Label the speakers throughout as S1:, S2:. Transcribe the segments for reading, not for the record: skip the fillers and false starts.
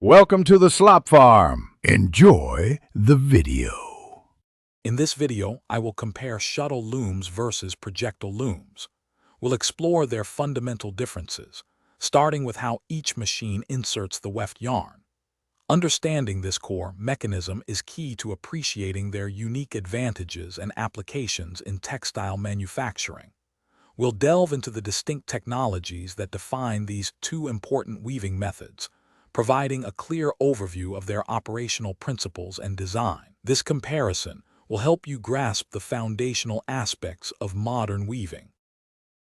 S1: Welcome to the Slop Farm. Enjoy the video.
S2: In this video, I will compare shuttle looms versus projectile looms. We'll explore their fundamental differences, starting with how each machine inserts the weft yarn. Understanding this core mechanism is key to appreciating their unique advantages and applications in textile manufacturing. We'll delve into the distinct technologies that define these two important weaving methods, providing a clear overview of their operational principles and design. This comparison will help you grasp the foundational aspects of modern weaving.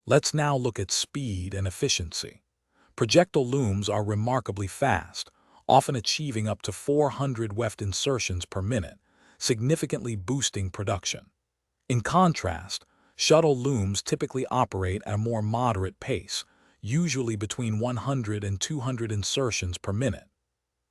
S2: Let's now look at speed and efficiency. Projectile looms are remarkably fast, often achieving up to 400 weft insertions per minute, significantly boosting production. In contrast, shuttle looms typically operate at a more moderate pace, usually between 100 and 200 insertions per minute.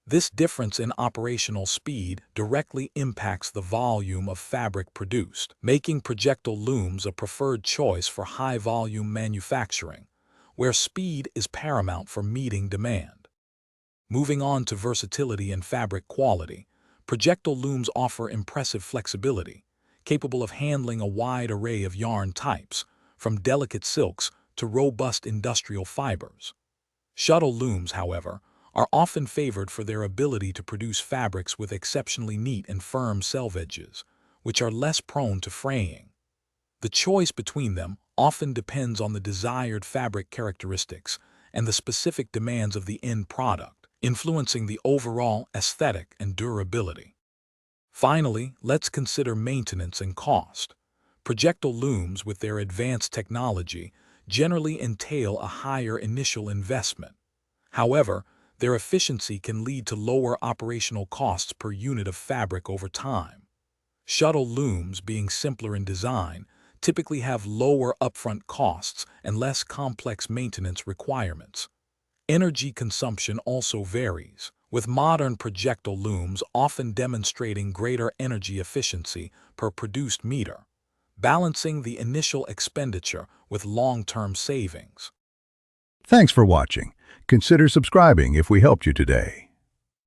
S2: This difference in operational speed directly impacts the volume of fabric produced, making projectile looms a preferred choice for high-volume manufacturing, where speed is paramount for meeting demand. Moving on to versatility and fabric quality, projectile looms offer impressive flexibility, capable of handling a wide array of yarn types, from delicate silks to robust industrial fibers. Shuttle looms, however, are often favored for their ability to produce fabrics with exceptionally neat and firm selvages, which are less prone to fraying. The choice between them often depends on the desired fabric characteristics and the specific demands of the end product, influencing the overall aesthetic and durability. Finally, let's consider maintenance and cost. Projectile looms, with their advanced technology, generally entail a higher initial investment. However, their efficiency can lead to lower operational costs per unit of fabric over time. Shuttle looms, being simpler in design, typically have lower upfront costs and less complex maintenance requirements. Energy consumption also varies, with modern projectile looms often demonstrating greater energy efficiency per produced meter, balancing the initial expenditure with long-term savings.
S1: Thanks for watching. Consider subscribing if we helped you today.